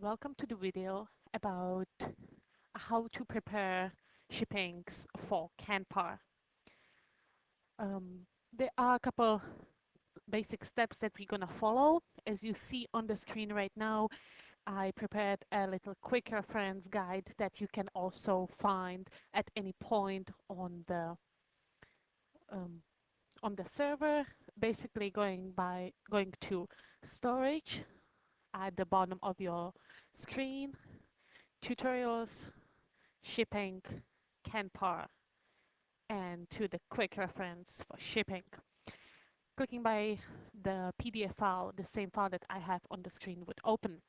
Welcome to the video about how to prepare shippings for CANPAR. Um, there are a couple basic steps that we're going to follow. As you see on the screen right now, I prepared a little quick reference guide that you can also find at any point um, on the server. Basically, going to storage at the bottom of your screen, tutorials, shipping, CANPAR, and to the quick reference for shipping. Clicking by the PDF file, the same file that I have on the screen would open.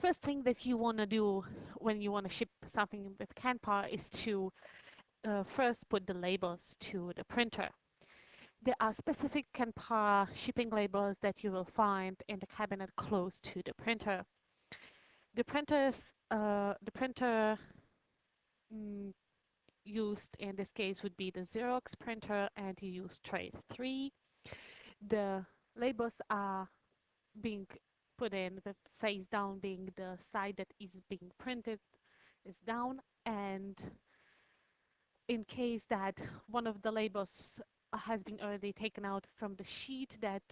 First thing that you want to do when you want to ship something with CANPAR is to first put the labels to the printer. There are specific CANPAR shipping labels that you will find in the cabinet close to the printer. The printer mm, used in this case would be the Xerox printer, and you use tray 3. The labels are being put in with face down, being the side that is being printed is down, and in case that one of the labels has been already taken out from the sheet that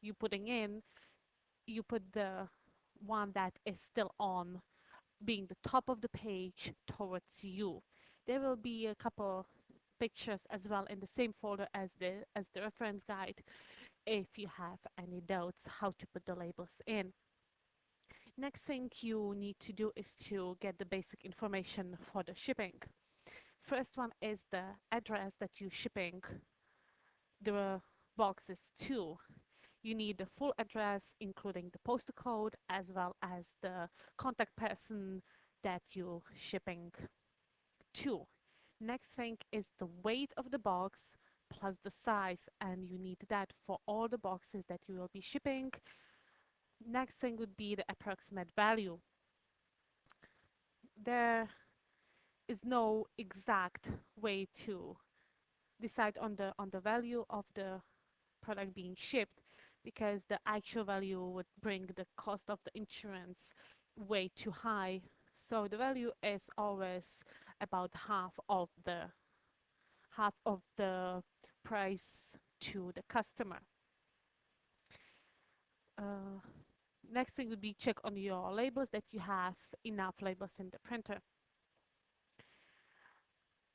you're putting in, you put the one that is still on, being the top of the page towards you. There will be a couple pictures as well in the same folder as the reference guide if you have any doubts how to put the labels in. Next thing you need to do is to get the basic information for the shipping. First one is the address that you're shipping the boxes to. You need the full address, including the postal code, as well as the contact person that you're shipping to. Next thing is the weight of the box plus the size, and you need that for all the boxes that you will be shipping. Next thing would be the approximate value. There is no exact way to decide on the value of the product being shipped, because the actual value would bring the cost of the insurance way too high. So the value is always about half of the price to the customer. Uh, Next thing would be check on your labels that you have enough labels in the printer,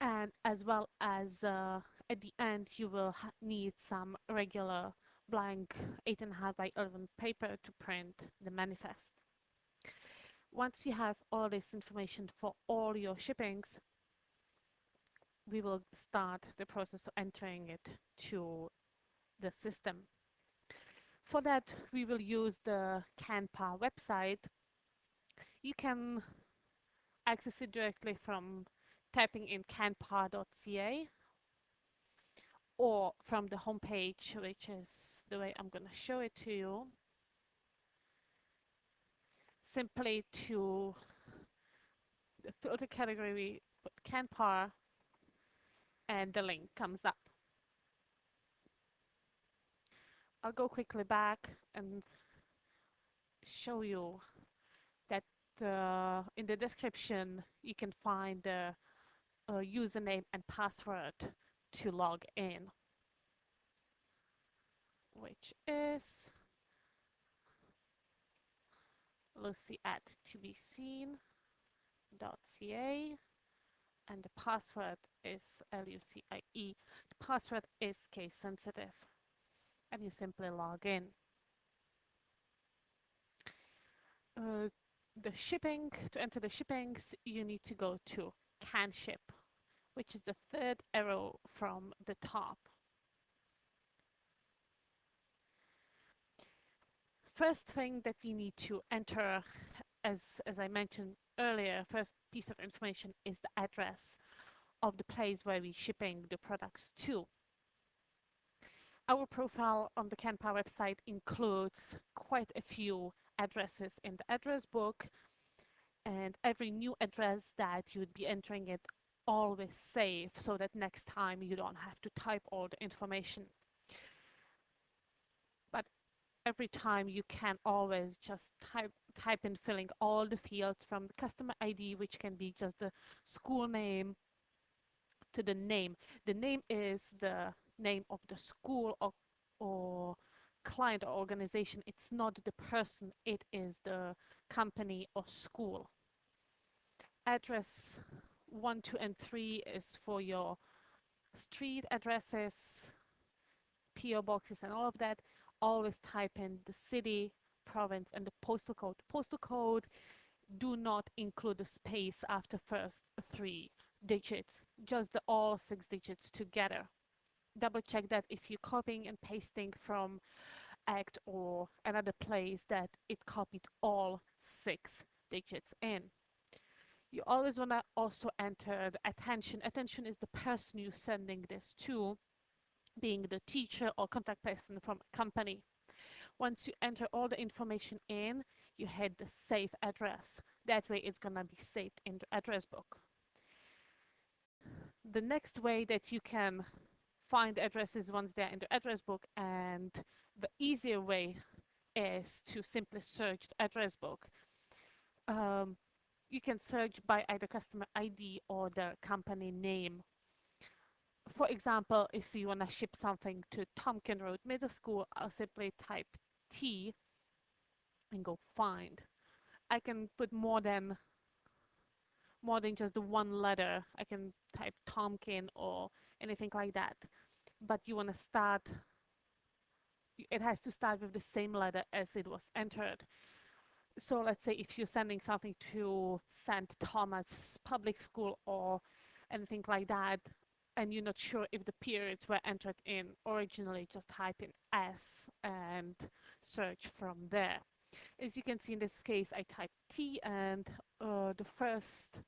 and as well as at the end you will need some regular blank 8.5 by 11 paper to print the manifest. Once you have all this information for all your shippings, we will start the process of entering it to the system. For that, we will use the CANPAR website. You can access it directly from typing in canpar.ca or from the homepage, which is the way I'm going to show it to you. Simply to the filter category, put CANPAR, and the link comes up. I'll go quickly back and show you that in the description you can find the username and password to log in, which is lucy at tobeseen.ca, and the password is LUCIE. The password is case sensitive, and you simply log in. Uh, to enter the shippings, you need to go to Can Ship, which is the third arrow from the top. First thing that we need to enter, as I mentioned earlier, first piece of information is the address of the place where we're shipping the products to. Our profile on the CANPAR website includes quite a few addresses in the address book, and every new address that you would be entering it always save, so that next time you don't have to type all the information. But every time you can always just type in filling all the fields from the customer ID, which can be just the school name, to the name. The name is the name of the school or client or organization. It's not the person, it is the company or school. Address 1, 2, and 3 is for your street addresses, PO boxes, and all of that. Always type in the city, province, and the postal code. Postal code, do not include the space after first three digits, just the all 6 digits together. Double check that if you're copying and pasting from ACT or another place that it copied all 6 digits in. You always want to also enter the attention. Attention is the person you're sending this to, being the teacher or contact person from a company. Once you enter all the information in, you hit the save address. That way it's going to be saved in the address book. The next way that you can find addresses once they're in the address book, and the easier way is to simply search the address book. Um, you can search by either customer ID or the company name. For example, if you want to ship something to Tompkin Road Middle School, I'll simply type T and go find. I can put more than just the one letter. I can type Tompkin or anything like that. But you want to start, it has to start with the same letter as it was entered. So let's say if you're sending something to St. Thomas Public School or anything like that, and you're not sure if the periods were entered in originally, just type in S and search from there. As you can see in this case, I typed T, and the first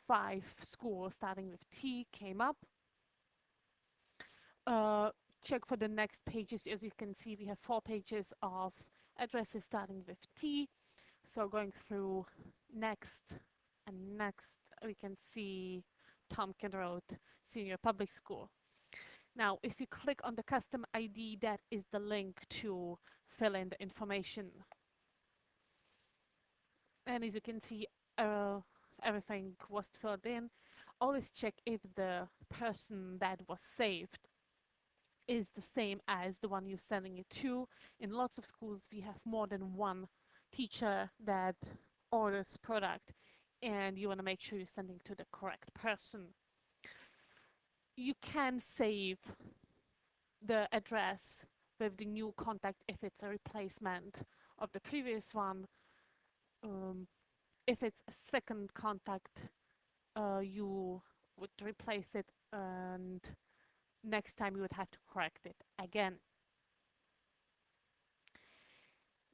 5 schools starting with T came up. Uh, Check for the next pages. As you can see, we have 4 pages of addresses starting with T. So going through next and next, we can see Tompkin Road Senior Public School. Now, if you click on the custom ID, that is the link to fill in the information. And as you can see, everything was filled in. Always check if the person that was saved is the same as the one you're sending it to. In lots of schools, we have more than one teacher that orders product, and you want to make sure you're sending to the correct person. You can save the address with the new contact if it's a replacement of the previous one. Um, if it's a second contact, you would replace it, and next time you would have to correct it again.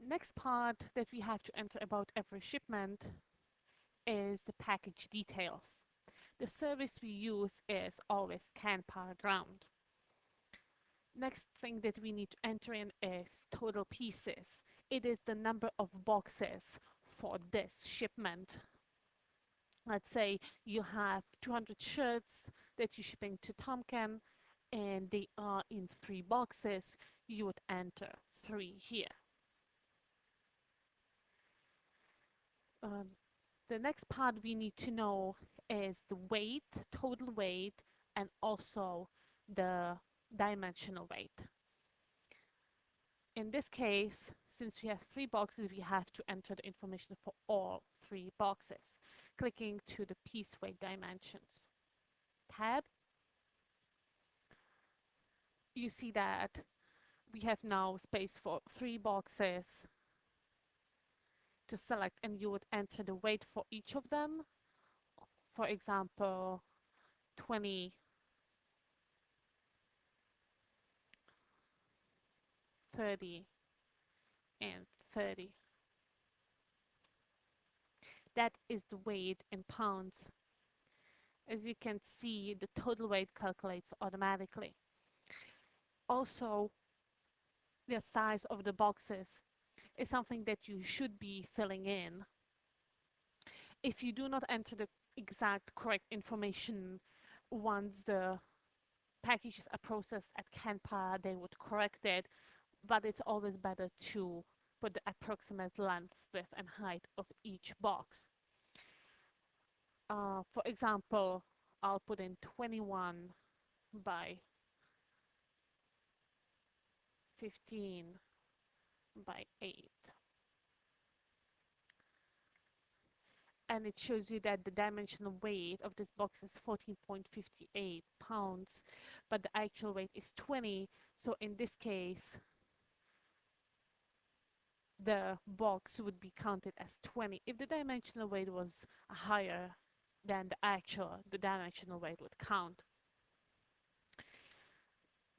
Next part that we have to enter about every shipment is the package details. The service we use is always CANPAR ground. Next thing that we need to enter in is total pieces. It is the number of boxes for this shipment. Let's say you have 200 shirts that you're shipping to Tomken, and they are in 3 boxes. You would enter 3 here. Um, the next part we need to know is the weight, total weight, and also the dimensional weight. In this case, since we have 3 boxes, we have to enter the information for all 3 boxes. Clicking to the piece weight dimensions tab, you see that we have now space for 3 boxes to select, and you would enter the weight for each of them. For example, 20, 30, and 30. That is the weight in pounds. As you can see, the total weight calculates automatically. Also, the size of the boxes is something that you should be filling in. If you do not enter the exact correct information, once the packages are processed at CANPAR, they would correct it. but it's always better to put the approximate length, width, and height of each box. For example, I'll put in 21 by 15 by 8. And it shows you that the dimensional weight of this box is 14.58 pounds, but the actual weight is 20. So in this case, the box would be counted as 20. If the dimensional weight was higher than the dimensional weight would count.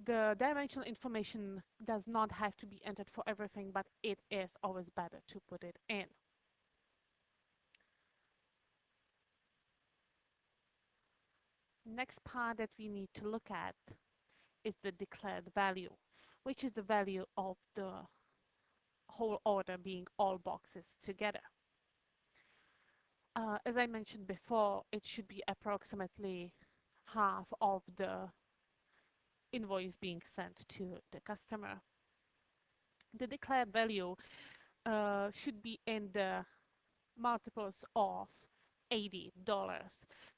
The dimensional information does not have to be entered for everything, but it is always better to put it in. Next part that we need to look at is the declared value, which is the value of the whole order being all boxes together. As I mentioned before, it should be approximately half of the invoice being sent to the customer. The declared value should be in the multiples of $80.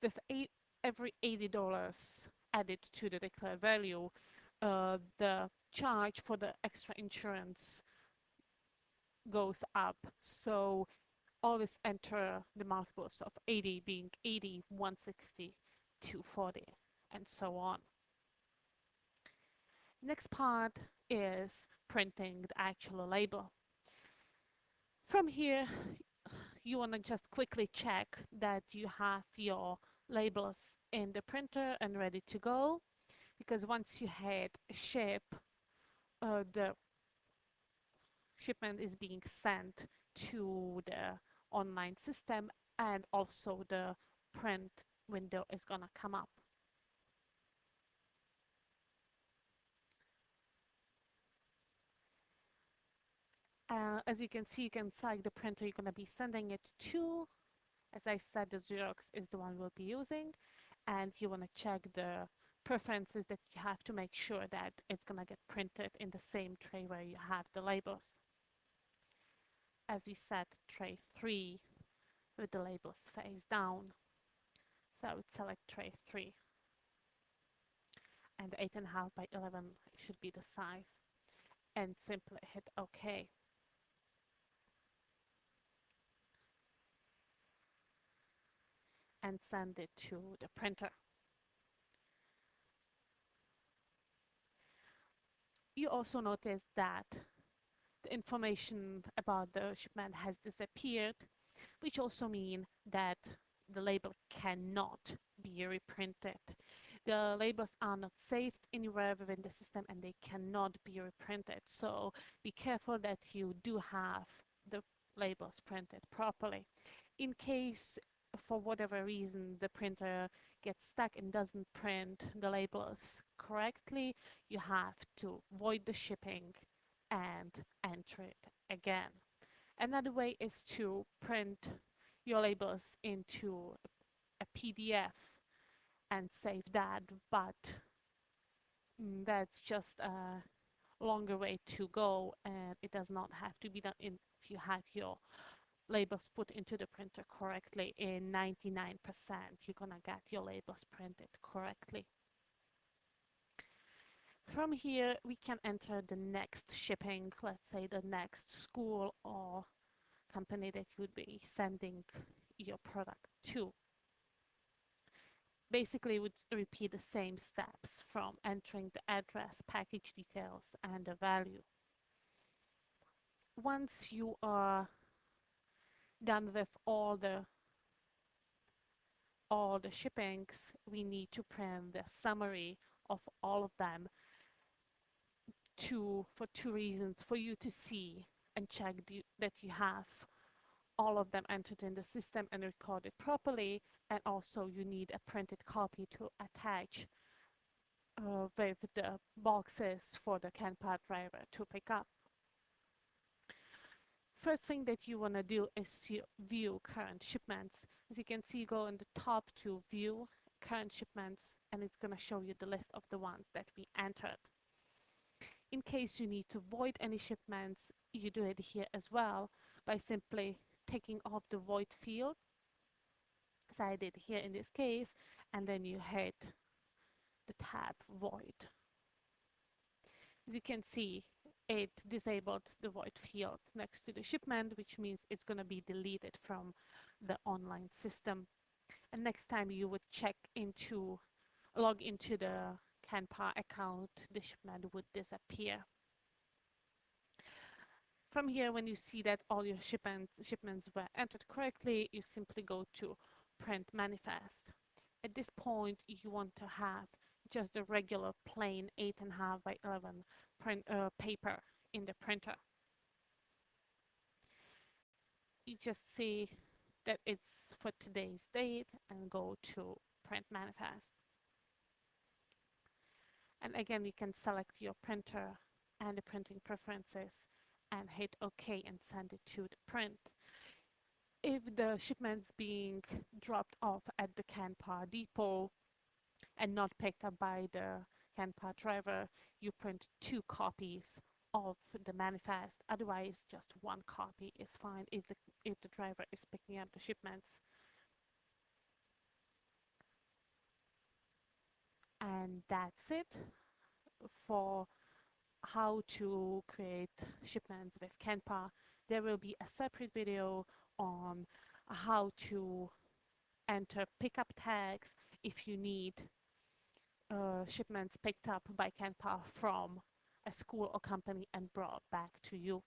With every $80 added to the declared value, the charge for the extra insurance goes up. So always enter the multiples of 80 being 80, 160, 240, and so on. Next part is printing the actual label. From here, you want to just quickly check that you have your labels in the printer and ready to go, because once you hit ship, the shipment is being sent to the online system, and also the print window is going to come up. As you can see, you can select the printer you're going to be sending it to. As I said, the Xerox is the one we'll be using, and you want to check the preferences that you have to make sure that it's going to get printed in the same tray where you have the labels. As we said, tray 3 with the labels face down. So I would select tray 3, and 8.5 by 11 should be the size, and simply hit OK. And send it to the printer. You also notice that the information about the shipment has disappeared, which also means that the label cannot be reprinted. The labels are not saved anywhere within the system and they cannot be reprinted. So be careful that you do have the labels printed properly. In case, for whatever reason, the printer gets stuck and doesn't print the labels correctly, you have to void the shipping and enter it again. Another way is to print your labels into a PDF and save that, but that's just a longer way to go, and it does not have to be done if you have your labels put into the printer correctly. In 99%, you're gonna get your labels printed correctly. From here, we can enter the next shipping, let's say the next school or company that you would be sending your product to. Basically, would repeat the same steps from entering the address, package details, and the value. Once you are done with all the shippings, we need to print the summary of all of them for two reasons: for you to see and check that you have all of them entered in the system and recorded properly, and also you need a printed copy to attach with the boxes for the CANPAR driver to pick up. First thing that you want to do is to view current shipments. As you can see, go on the top to view current shipments, and it's going to show you the list of the ones that we entered. In case you need to void any shipments, you do it here as well by simply taking off the void field, as I did here in this case, and then you hit the tab void. As you can see, it disabled the void field next to the shipment, which means it's going to be deleted from the online system. And next time you would log into the CANPAR account, the shipment would disappear. From here, when you see that all your shipments were entered correctly, you simply go to print manifest. At this point, you want to have just a regular plain 8.5 by 11 paper in the printer. You just see that it's for today's date and go to print manifest. And again, you can select your printer and the printing preferences and hit OK and send it to the print. If the shipment's being dropped off at the CANPAR depot and not picked up by the CANPAR driver, you print 2 copies of the manifest. Otherwise, just 1 copy is fine if the driver is picking up the shipments. And that's it for how to create shipments with CANPAR. There will be a separate video on how to enter pickup tags if you need shipments picked up by CANPAR from a school or company and brought back to you.